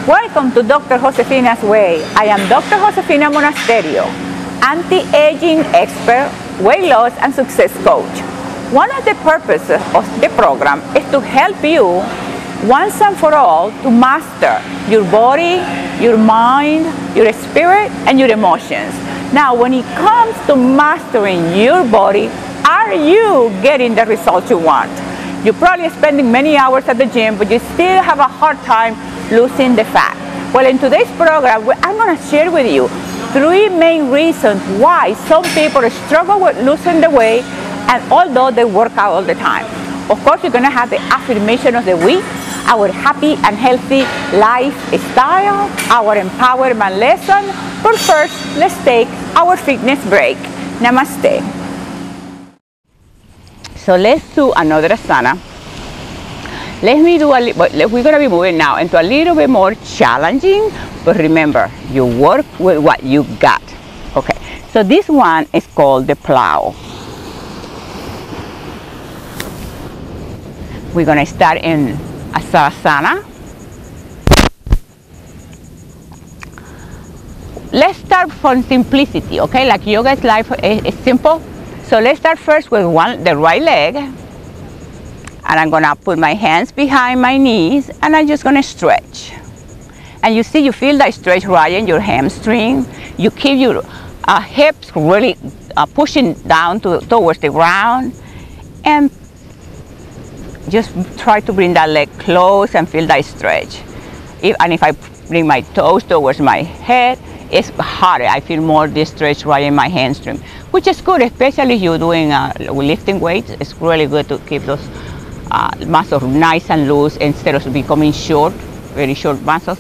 Welcome to Dr. Josefina's Way. I am Dr. Josefina Monasterio, anti-aging expert, weight loss and success coach. One of the purposes of the program is to help you once and for all to master your body, your mind, your spirit, and your emotions. Now, when it comes to mastering your body, are you getting the results you want? You're probably spending many hours at the gym, but you still have a hard time losing the fat. Well, in today's program, I'm going to share with you 3 main reasons why some people struggle with losing the weight, and although they work out all the time. Of course, you're going to have the affirmation of the week, our happy and healthy lifestyle, our empowerment lesson. But first, let's take our fitness break. Namaste. So let's do another asana. Let me do we're going to be moving now into a little bit more challenging, but remember, you work with what you got. Okay, so this one is called the plow. We're going to start in asana. Let's start from simplicity, okay? Like yoga's life is simple. So let's start first with the right leg. And I'm gonna put my hands behind my knees and I'm just gonna stretch. And you see, you feel that stretch right in your hamstring. You keep your hips really pushing down towards the ground. And just try to bring that leg close and feel that stretch. And if I bring my toes towards my head, it's harder. I feel more this stretch right in my hamstring, which is good, especially if you're doing lifting weights. It's really good to keep those muscles nice and loose instead of becoming short, very short muscles.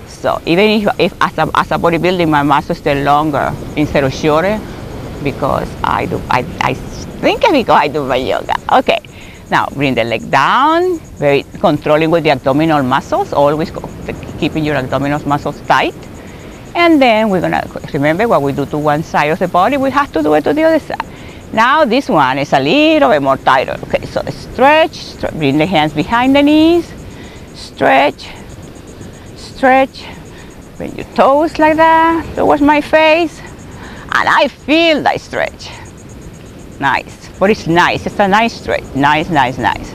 So even if as a bodybuilding, my muscles stay longer instead of shorter, because I think because I do my yoga. Okay, now bring the leg down, very controlling with the abdominal muscles, always keeping your abdominal muscles tight. And then we're gonna remember what we do to one side of the body, we have to do it to the other side. Now this one is a little bit more tighter. Okay, so stretch, bring the hands behind the knees, stretch, stretch, bring your toes like that towards my face, and I feel that stretch. Nice, but it's nice, it's a nice stretch, nice, nice, nice.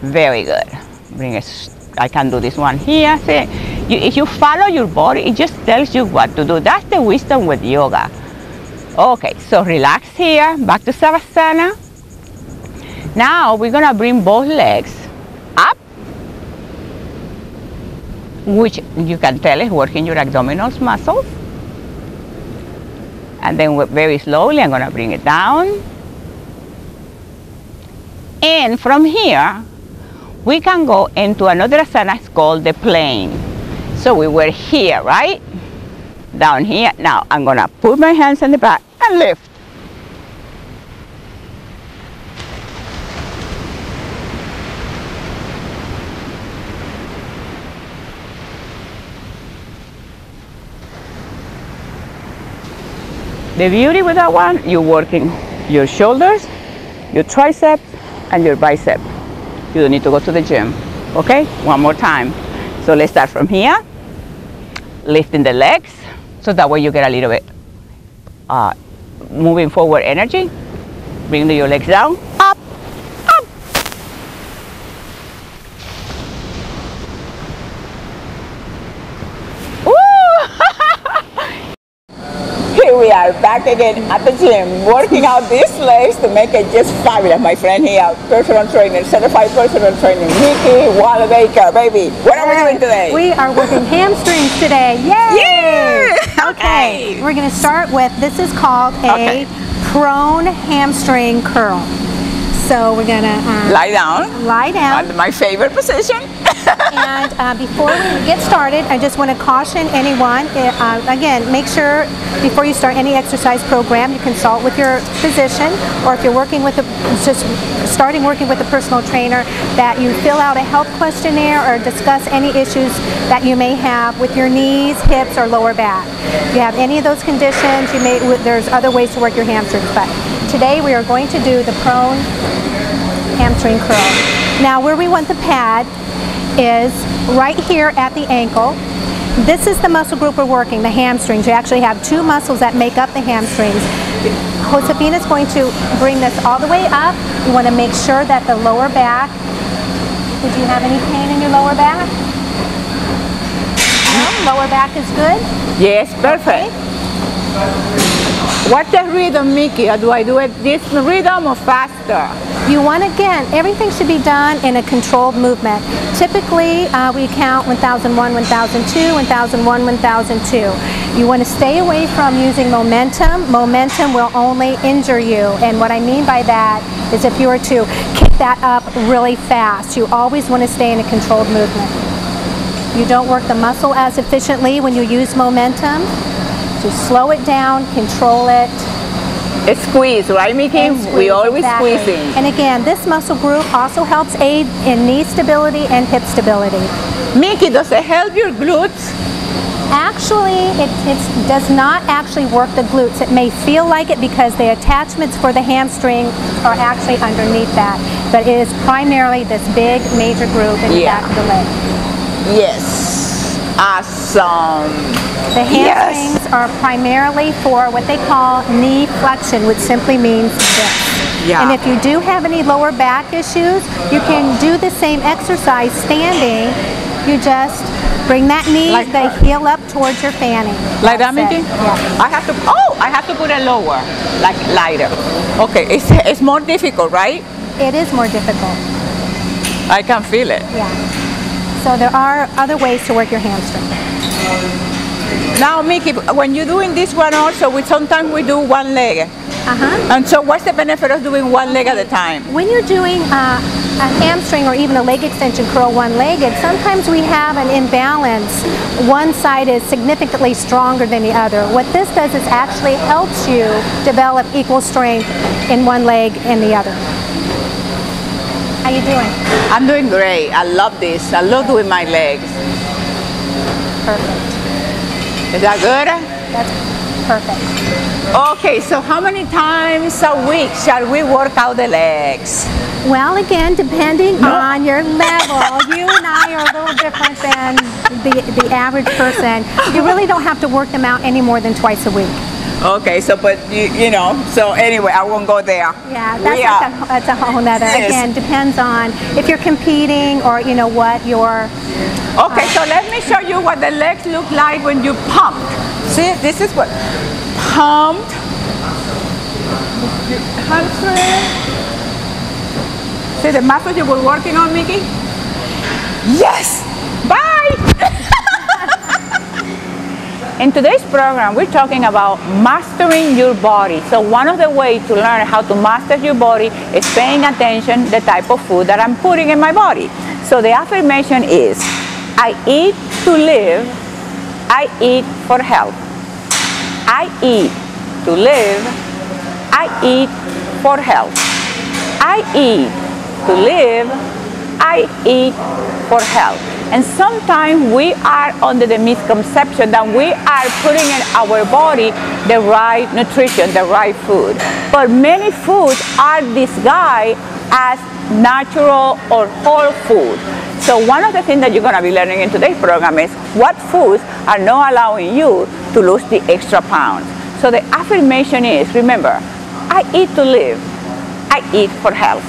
Very good. Bring it, I can do this one here. See, if you follow your body, it just tells you what to do. That's the wisdom with yoga. Okay, so relax here, back to Savasana. Now we're gonna bring both legs up, which you can tell is working your abdominal muscles. And then very slowly, I'm gonna bring it down. And from here, we can go into another asana, it's called the plane. So we were here, right? Down here. Now I'm gonna put my hands on the back and lift. The beauty with that one, you're working your shoulders, your triceps, and your bicep. You don't need to go to the gym. Okay, one more time. So let's start from here, lifting the legs, so that way you get a little bit moving forward energy. Bring your legs down, up, up. Here we are back again at the gym, working out these legs to make it just fabulous. My friend here, personal trainer, certified personal trainer, Nikki Wallabaker, baby. What are we doing today? We are working hamstrings today. Yay! Yeah! Okay, we're going to start with, this is called a prone hamstring curl. So we're gonna lie down. Lie down. My favorite position. And before we get started, I just want to caution anyone, again, make sure before you start any exercise program, you consult with your physician, or if you're working with just starting working with a personal trainer, that you fill out a health questionnaire or discuss any issues that you may have with your knees, hips, or lower back. If you have any of those conditions, there's other ways to work your hamstrings, but today we are going to do the prone hamstring curl. Now where we want the pad is right here at the ankle. This is the muscle group we're working, the hamstrings. You actually have two muscles that make up the hamstrings. Josefina is going to bring this all the way up. You want to make sure that the lower back, did you have any pain in your lower back? No? Lower back is good? Yes, perfect. Okay. What's the rhythm, Mickey? Or do I do it this rhythm or faster? You want, again, everything should be done in a controlled movement. Typically, we count 1001, 1002, 1001, 1002. You want to stay away from using momentum. Momentum will only injure you. And what I mean by that is if you were to kick that up really fast, you always want to stay in a controlled movement. You don't work the muscle as efficiently when you use momentum. Just slow it down, control it. It's squeeze, right, Mickey? We always exactly. squeezing. And again, this muscle group also helps aid in knee stability and hip stability. Mickey, does it help your glutes? Actually, it does not actually work the glutes. It may feel like it because the attachments for the hamstring are actually underneath that. But it is primarily this big major group in the back of the leg. Yes. Awesome. The hamstrings are primarily for what they call knee flexion, which simply means this. Yeah. And if you do have any lower back issues, you can do the same exercise standing. You just bring that knee, like the heel up towards your fanny. Like that, Mickey? Yeah. I have to put it lower, like lighter. Okay, it's more difficult, right? It is more difficult. I can feel it. Yeah. So there are other ways to work your hamstring. Now, Mickey, when you're doing this one also, sometimes we do one leg. And so what's the benefit of doing one leg at a time? When you're doing a hamstring or even a leg extension curl one-legged, sometimes we have an imbalance. One side is significantly stronger than the other. What this does is actually helps you develop equal strength in one leg and the other. How you doing? I'm doing great. I love this. I love doing my legs. Perfect. Is that good? That's perfect. Okay, so how many times a week shall we work out the legs? Well, again, depending on your level, you and I are a little different than the average person. You really don't have to work them out any more than twice a week. Okay, so but you know, so anyway, I won't go there. Yeah, that's a whole nother. Yes. Again, depends on if you're competing or you know what your. Okay, so let me show you what the legs look like when you pump. See, this is what pumped. Hamstring. See the muscles you were working on, Mickey? Yes! Bye! In today's program, we're talking about mastering your body. So one of the ways to learn how to master your body is paying attention to the type of food that I'm putting in my body. So the affirmation is, I eat to live, I eat for health. I eat to live, I eat for health. I eat to live, I eat for health. And sometimes we are under the misconception that we are putting in our body the right nutrition, the right food. But many foods are disguised as natural or whole food. So one of the things that you're going to be learning in today's program is what foods are not allowing you to lose the extra pounds. So the affirmation is, remember, I eat to live, I eat for health.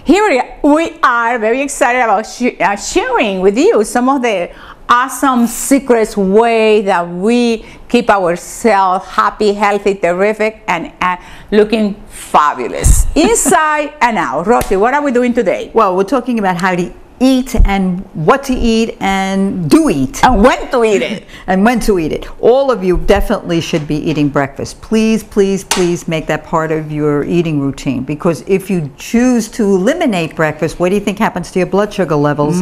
Here we are very excited about sharing with you some of the awesome secrets way that we keep ourselves happy, healthy, terrific, and looking fabulous inside and out. Rosie, what are we doing today? Well, we're talking about how to eat and what to eat and do eat. And when to eat it. And when to eat it. All of you definitely should be eating breakfast. Please, please, please make that part of your eating routine, because if you choose to eliminate breakfast, what do you think happens to your blood sugar levels?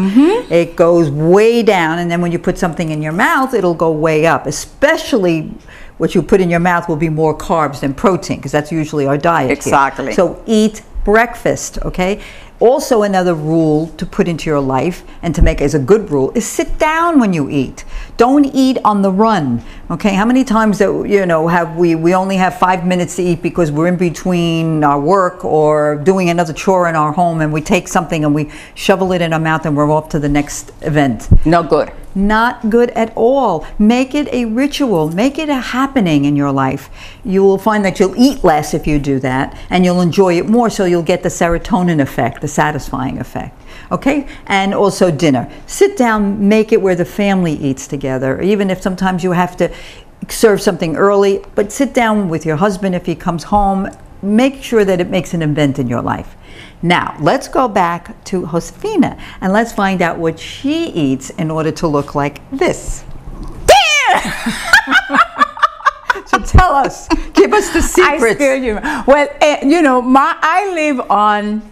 It goes way down, and then when you put something in your mouth, it'll go way up. Especially what you put in your mouth will be more carbs than protein, because that's usually our diet. Exactly. Here. So eat breakfast, okay? Also, another rule to put into your life and to make as a good rule is sit down when you eat. Don't eat on the run, okay? How many times that, you know, have we only have 5 minutes to eat because we're in between our work or doing another chore in our home, and we take something and we shovel it in our mouth and we're off to the next event. No good. Not good at all. Make it a ritual. Make it a happening in your life. You will find that you'll eat less if you do that, and you'll enjoy it more, so you'll get the serotonin effect, the satisfying effect. Okay? And also dinner. Sit down, make it where the family eats together, even if sometimes you have to serve something early, but sit down with your husband if he comes home. Make sure that it makes an event in your life. Now, let's go back to Josefina and let's find out what she eats in order to look like this. So tell us, give us the secrets. I scare you. Well, you know, I live on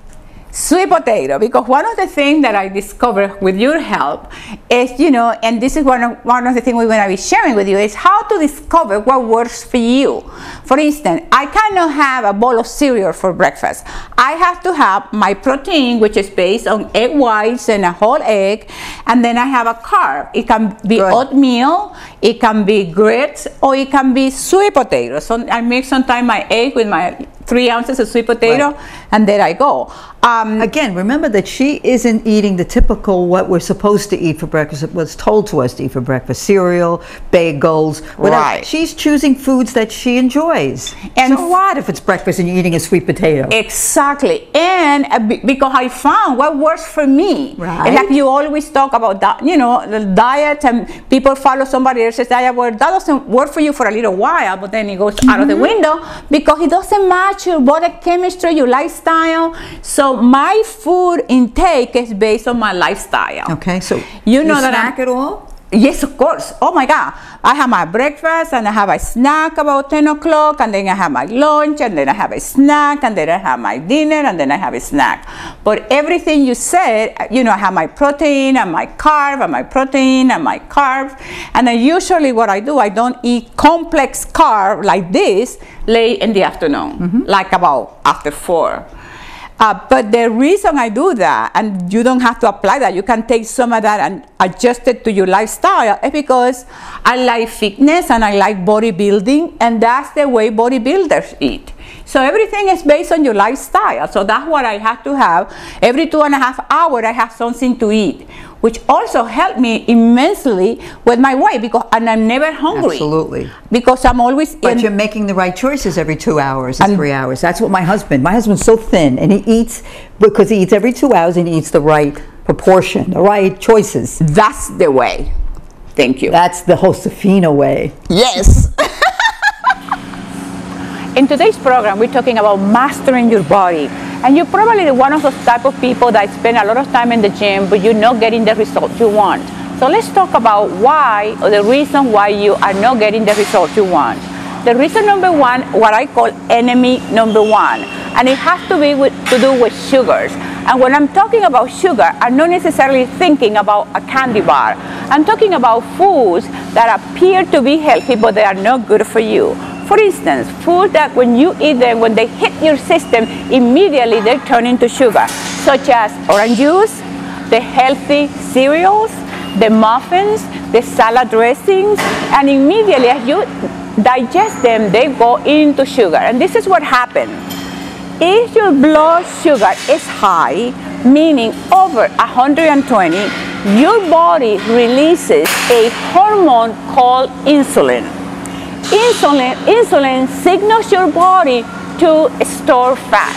sweet potato, because one of the things that I discovered with your help is, you know, and this is one of the things we're going to be sharing with you, is how to discover what works for you. For instance, I cannot have a bowl of cereal for breakfast. I have to have my protein, which is based on egg whites and a whole egg, and then I have a carb. It can be oatmeal, it can be grits, or it can be sweet potato. So I make sometimes my egg with my 3 ounces of sweet potato, and there I go. Again, remember that she isn't eating the typical what we're supposed to eat for breakfast. It was told to us to eat for breakfast: cereal, bagels, whatever. Right. She's choosing foods that she enjoys. And so what if it's breakfast and you're eating a sweet potato? Exactly. And because I found what works for me. Right. And like you always talk about that, you know, the diet, and people follow somebody else's diet. Well, that doesn't work for you for a little while, but then it goes out of the window because it doesn't match your body chemistry, your lifestyle. So my food intake is based on my lifestyle. Okay, so you know that snack at all? Yes, of course. Oh my God. I have my breakfast, and I have a snack about 10 o'clock, and then I have my lunch, and then I have a snack, and then I have my dinner, and then I have a snack. But everything you said, you know, I have my protein and my carb and my protein and my carbs. And then usually what I do, I don't eat complex carb like this late in the afternoon, like about after 4. But the reason I do that, and you don't have to apply that, you can take some of that and adjust it to your lifestyle, is because I like fitness and I like bodybuilding, and that's the way bodybuilders eat. So everything is based on your lifestyle. So that's what I have to have. Every 2.5 hours, I have something to eat, which also helped me immensely with my weight, and I'm never hungry. Absolutely. Because I'm always But you're making the right choices every 2 hours and 3 hours. That's what my husband's so thin, and he eats, because he eats every 2 hours, and he eats the right proportion, the right choices. That's the way. Thank you. That's the Josefina way. Yes. In today's program, we're talking about mastering your body. And you're probably one of those type of people that spend a lot of time in the gym, but you're not getting the results you want. So let's talk about why, or the reason why you are not getting the results you want. The reason number one, what I call enemy number one, and it has to do with sugars. And when I'm talking about sugar, I'm not necessarily thinking about a candy bar. I'm talking about foods that appear to be healthy, but they are not good for you. For instance, food that when you eat them, when they hit your system, immediately they turn into sugar, such as orange juice, the healthy cereals, the muffins, the salad dressings, and immediately as you digest them, they go into sugar. And this is what happens. If your blood sugar is high, meaning over 120, your body releases a hormone called insulin. Insulin signals your body to store fat.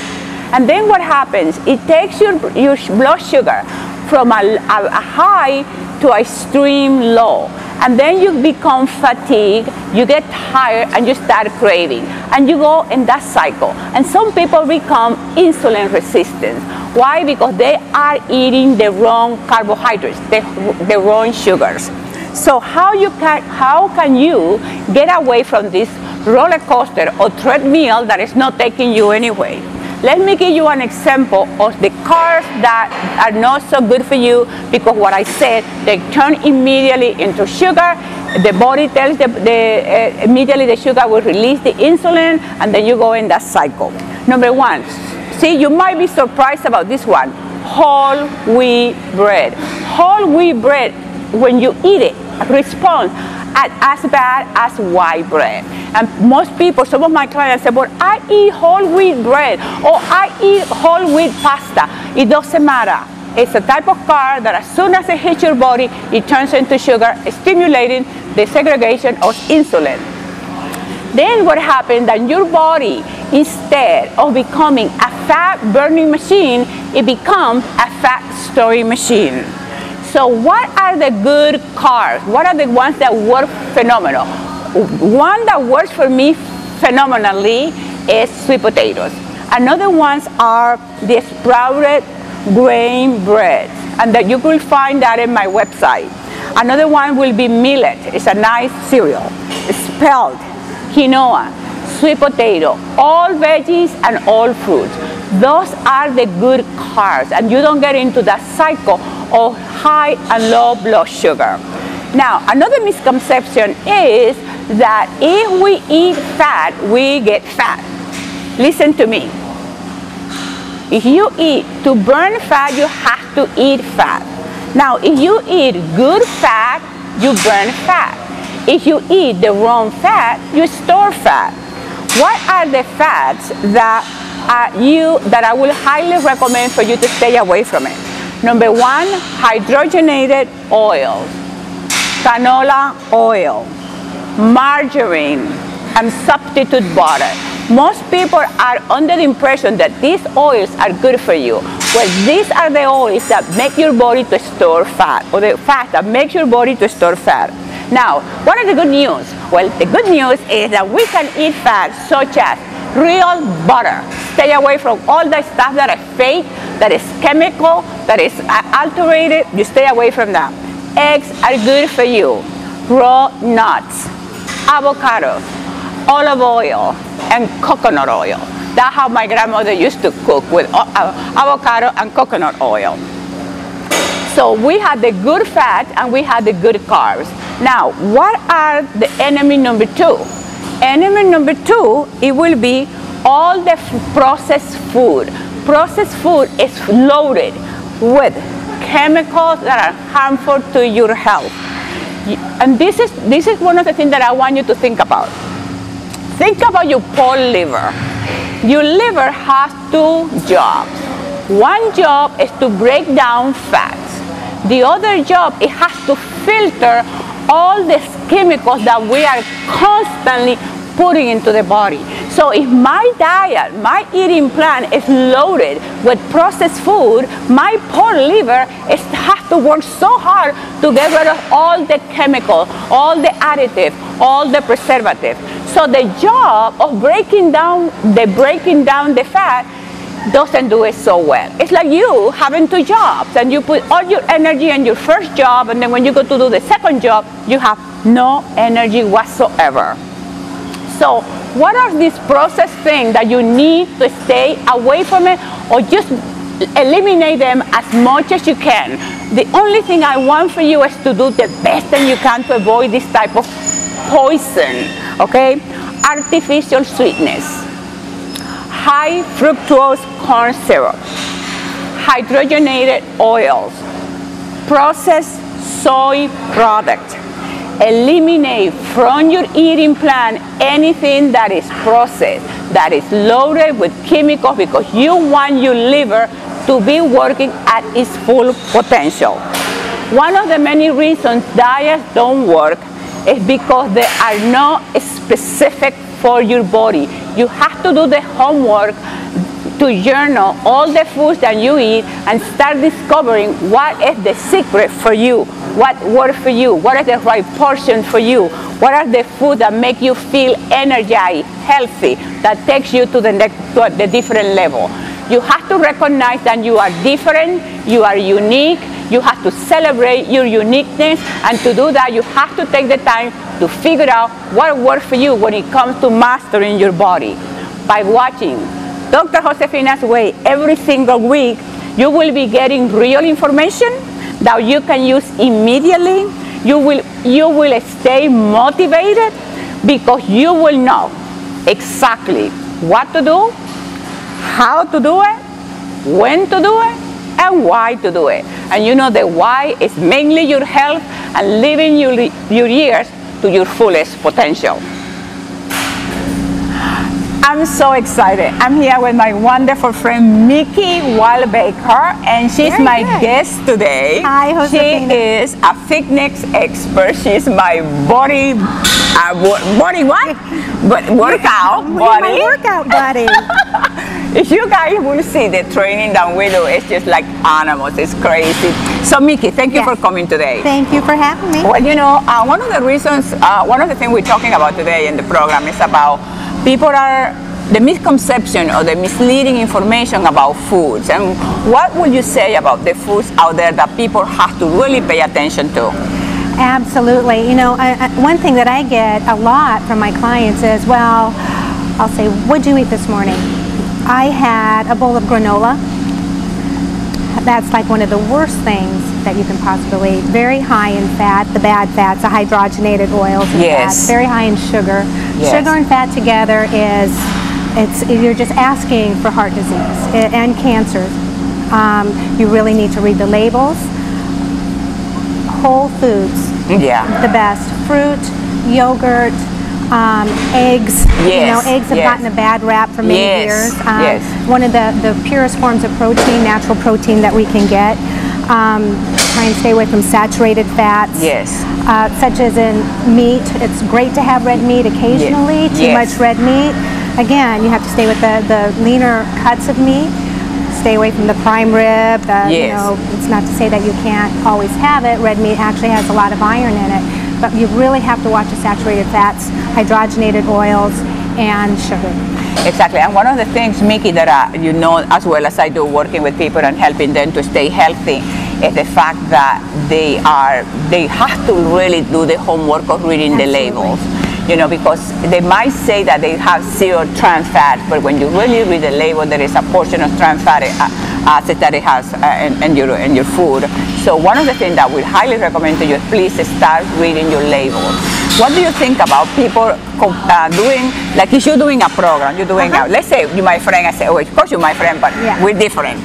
And then what happens? It takes your blood sugar from a high to a extreme low. And then you become fatigued, you get tired, and you start craving. And you go in that cycle. And some people become insulin resistant. Why? Because they are eating the wrong carbohydrates, the wrong sugars. So how can you get away from this roller coaster or treadmill that is not taking you anywhere? Let me give you an example of the carbs that are not so good for you, because what I said, they turn immediately into sugar. The body tells immediately the sugar will release the insulin, and then you go in that cycle. Number one, see, you might be surprised about this one, whole wheat bread. Whole wheat bread, when you eat it, responds as bad as white bread. And most people, some of my clients say, but I eat whole wheat bread, or I eat whole wheat pasta. It doesn't matter. It's a type of carb that as soon as it hits your body, it turns into sugar, stimulating the segregation of insulin. Then what happens that your body, instead of becoming a fat burning machine, it becomes a fat storing machine. So what are the good carbs? What are the ones that work phenomenal? One that works for me phenomenally is sweet potatoes. Another ones are the sprouted grain bread, and that you will find that in my website. Another one will be millet. It's a nice cereal. Spelt, quinoa, sweet potato, all veggies and all fruits. Those are the good carbs, and you don't get into that cycle of high and low blood sugar. Now, another misconception is that if we eat fat, we get fat. Listen to me. If you eat to burn fat, you have to eat fat. Now, if you eat good fat, you burn fat. If you eat the wrong fat, you store fat. What are the fats that I will highly recommend for you to stay away from it? Number one, hydrogenated oils, canola oil, margarine, and substitute butter. Most people are under the impression that these oils are good for you. Well, these are the oils that make your body to store fat, or the fat that makes your body to store fat. Now, what are the good news? Well, the good news is that we can eat fat such as real butter. Stay away from all the stuff that is fake, that is chemical, that is adulterated. You stay away from that. Eggs are good for you. Raw nuts, avocado, olive oil, and coconut oil. That's how my grandmother used to cook, with avocado and coconut oil. So we had the good fat and we had the good carbs. Now, what are the enemy number two? Enemy number two, it will be all the processed food. Processed food is loaded with chemicals that are harmful to your health. And this is one of the things that I want you to think about. Think about your poor liver. Your liver has two jobs. One job is to break down fats. The other job, it has to filter all these chemicals that we are constantly putting into the body. So if my diet, my eating plan is loaded with processed food, my poor liver has to work so hard to get rid of all the chemicals, all the additives, all the preservatives. So the job of breaking down the fat doesn't do it so well. It's like you having two jobs, and you put all your energy in your first job, and then when you go to do the second job, you have no energy whatsoever. So what are these processed things that you need to stay away from it, or just eliminate them as much as you can? The only thing I want for you is to do the best that you can to avoid this type of poison, okay? Artificial sweetness, high fructose corn syrup, hydrogenated oils, processed soy products. Eliminate from your eating plan anything that is processed, that is loaded with chemicals, because you want your liver to be working at its full potential. One of the many reasons diets don't work is because they are not specific for your body. You have to do the homework to journal all the foods that you eat and start discovering what is the secret for you, what works for you, what is the right portion for you, what are the foods that make you feel energized, healthy, that takes you to the different level. You have to recognize that you are different, you are unique, you have to celebrate your uniqueness, and to do that, you have to take the time to figure out what works for you when it comes to mastering your body. By watching Dr. Josefina's Way every single week, you will be getting real information that you can use immediately. You will stay motivated because you will know exactly what to do, how to do it, when to do it, and why to do it. And you know the why is mainly your health and living your years to your fullest potential. I'm so excited. I'm here with my wonderful friend Mickey Wildbaker, and she's my guest today. Hi, Josefina. She is a fitness expert. She's my body workout buddy. My workout buddy. If you guys will see the training that we do, it's just like animals. It's crazy. So Mickey, thank you for coming today. Thank you for having me. Well, you know, one of the reasons, one of the things we're talking about today in the program is about the misconception or the misleading information about foods. And what would you say about the foods out there that people have to really pay attention to? Absolutely. You know, one thing that I get a lot from my clients is, well, I'll say, what'd you eat this morning? I had a bowl of granola. That's like one of the worst things that you can possibly eat. Very high in fat, the bad fats, the hydrogenated oils and fats. Very high in sugar. Sugar and fat together you're just asking for heart disease and cancer. You really need to read the labels. Whole foods, the best. Fruit, yogurt, eggs. You know, eggs have gotten a bad rap for many years. One of the purest forms of protein, natural protein that we can get. Try and stay away from saturated fats. Such as in meat. It's great to have red meat occasionally. Too much red meat. Again, you have to stay with the leaner cuts of meat. Stay away from the prime rib. You know, it's not to say that you can't always have it. Red meat actually has a lot of iron in it. But you really have to watch the saturated fats, hydrogenated oils, and sugar. Exactly, and one of the things, Mickey, that you know as well as I do, working with people and helping them to stay healthy, is the fact that they have to really do the homework of reading the labels. You know, because they might say that they have 0 trans fat, but when you really read the label, there is a portion of trans fatty acids that it has in your food. So one of the things that we highly recommend to you is please start reading your labels. What do you think about people doing, like if you're doing a program, you're doing, let's say you're my friend, I say, oh, of course you're my friend, but we're different.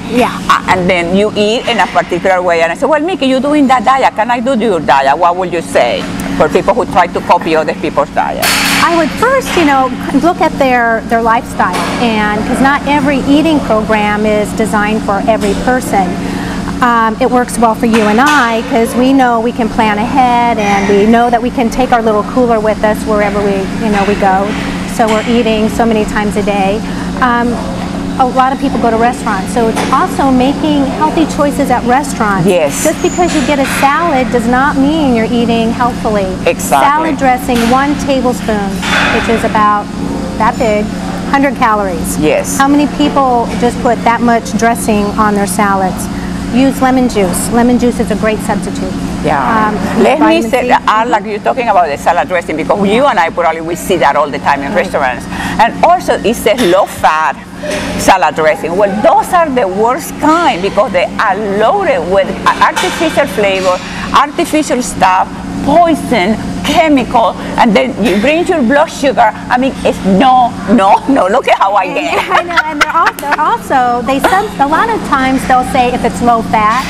And then you eat in a particular way, and I say, well, Mickey, you're doing that diet, can I do your diet? What would you say for people who try to copy other people's diet? I would first, you know, look at their lifestyle, and because not every eating program is designed for every person. It works well for you and I because we know we can plan ahead, and we know that we can take our little cooler with us wherever we go. So we're eating so many times a day. A lot of people go to restaurants, so it's also making healthy choices at restaurants. Just because you get a salad does not mean you're eating healthfully. Salad dressing, 1 tablespoon, which is about that big, 100 calories. How many people just put that much dressing on their salads? Use lemon juice. Lemon juice is a great substitute. Let me say that, like you're talking about the salad dressing, because you and I probably we see that all the time in restaurants. And also it says low fat salad dressing. Well, those are the worst kind because they are loaded with artificial flavor, artificial stuff, poison, chemical, and then you bring your blood sugar. I mean, it's no. Look at how I get. I know, and they're also a lot of times they'll say if it's low fat,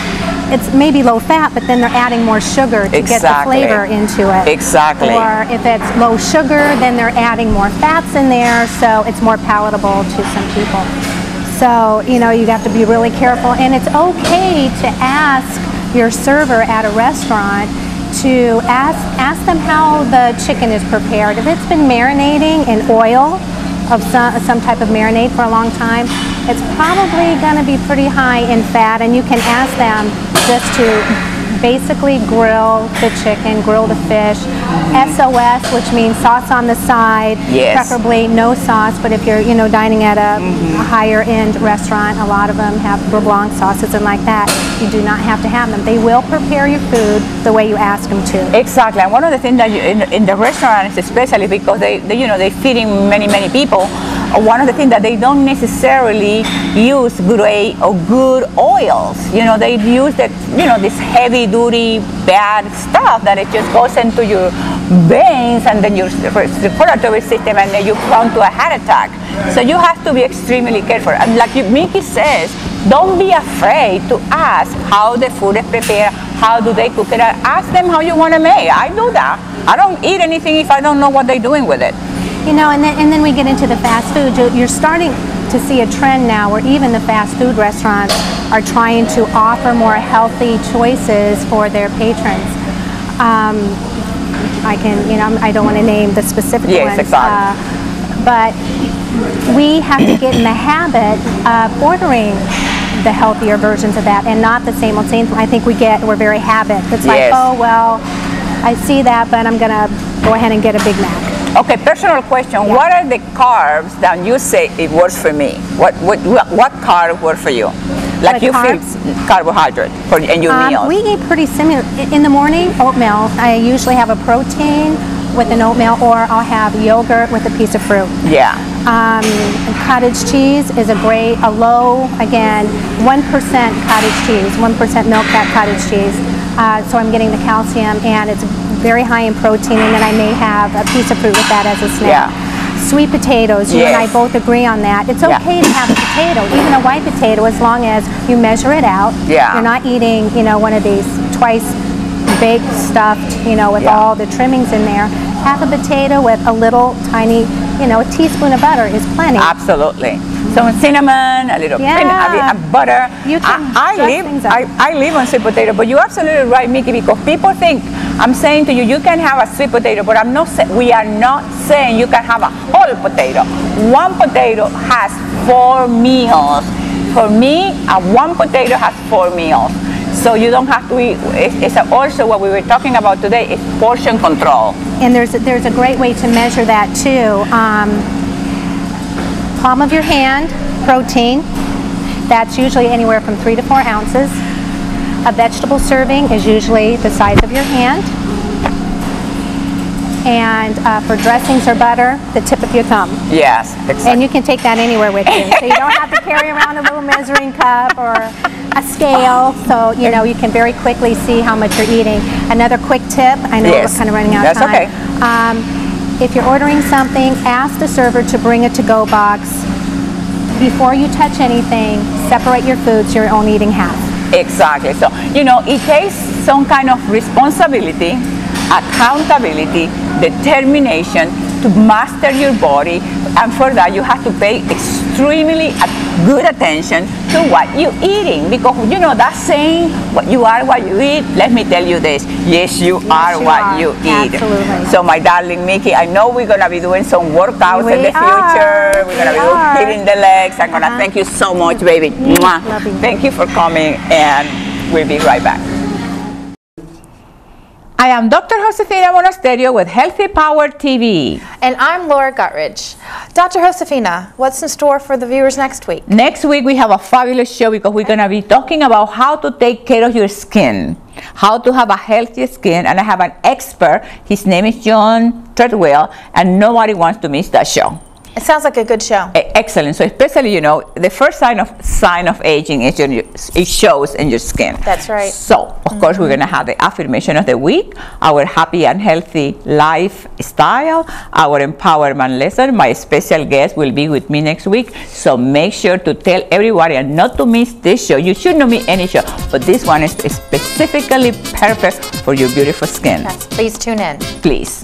it's maybe low fat, but then they're adding more sugar to get the flavor into it. Or if it's low sugar, then they're adding more fats in there, so it's more palatable to some people. So, you know, you have to be really careful, and it's okay to ask your server at a restaurant to ask them how the chicken is prepared. If it's been marinating in oil of some type of marinade for a long time, it's probably going to be pretty high in fat, and you can ask them just to basically grill the chicken, grill the fish. SOS, which means sauce on the side, preferably no sauce, but if you're, you know, dining at a higher end restaurant, a lot of them have beurre blanc sauces and like that. You do not have to have them. They will prepare your food the way you ask them to. Exactly, and one of the things that in the restaurants, especially because they you know, they're feeding many people, one of the things that they don't necessarily use great or good oils. You know, they use that, you know, this heavy duty bad stuff that it just goes into your veins and then your circulatory system, and then you prone to a heart attack. So you have to be extremely careful. And like Mickey says, don't be afraid to ask how the food is prepared, how do they cook it. Ask them how you want to make. I do that. I don't eat anything if I don't know what they're doing with it. You know, and then we get into the fast food. You're starting to see a trend now where even the fast food restaurants are trying to offer more healthy choices for their patrons. I can, you know, I don't want to name the specific ones. Exactly. But we have to get in the habit of ordering the healthier versions of that and not the same old same. I think we're very habit. It's like, oh well, I see that, but I'm gonna go ahead and get a Big Mac. Okay, personal question. What are the carbs that you say it works for me? What carbs work for you? Like you feel carbohydrate in your meals? We eat pretty similar. In the morning, oatmeal. I usually have a protein with an oatmeal, or I'll have yogurt with a piece of fruit. Yeah. Cottage cheese is a low, again, 1% cottage cheese, 1% milk fat cottage cheese. So I'm getting the calcium, and it's very high in protein, and then I may have a piece of fruit with that as a snack. Sweet potatoes, you and I both agree on that. It's okay to have a potato, even a white potato, as long as you measure it out. You're not eating, you know, one of these twice baked stuffed, you know, with all the trimmings in there. Half a potato with a little tiny, you know, a teaspoon of butter is plenty. Absolutely. Some cinnamon, a little butter. I live on sweet potato, but you're absolutely right, Mickey, because people think, I'm saying to you, you can have a sweet potato, but we are not saying you can have a whole potato. One potato has 4 meals. For me, one potato has 4 meals. So you don't have to eat. It's also what we were talking about today is portion control. And there's a great way to measure that too. Palm of your hand, protein. That's usually anywhere from 3 to 4 ounces. A vegetable serving is usually the size of your hand. And for dressings or butter, the tip of your thumb. Yes, exactly. And you can take that anywhere with you. So you don't have to carry around a little measuring cup or a scale. So, you know, you can very quickly see how much you're eating. Another quick tip, I know we're kind of running out of time. That's okay. If you're ordering something, ask the server to bring a to-go box. Before you touch anything, separate your foods, you're only eating half. Exactly. So, you know, it takes some kind of responsibility, accountability, determination to master your body, and for that you have to pay extremely good attention to what you're eating, because you know that saying, what you are what you eat. Let me tell you this, yes you are what you eat. Absolutely. So my darling Mickey, I know we're going to be doing some workouts in the future. We're going to be hitting the legs. I'm going to thank you so much, baby. Love you. Thank you for coming, and we'll be right back. I am Dr. Josefina Monasterio with Healthy Power TV. And I'm Laura Guttridge. Dr. Josefina, what's in store for the viewers next week? Next week we have a fabulous show because we're going to be talking about how to take care of your skin, how to have a healthy skin, and I have an expert. His name is John Treadwell, and nobody wants to miss that show. It sounds like a good show. Excellent. So especially, you know, the first sign of aging is it shows in your skin. That's right. So, of course, we're going to have the affirmation of the week, our happy and healthy lifestyle, our empowerment lesson. My special guest will be with me next week. So make sure to tell everybody and not to miss this show. You should not miss any show, but this one is specifically perfect for your beautiful skin. Yes, please tune in. Please.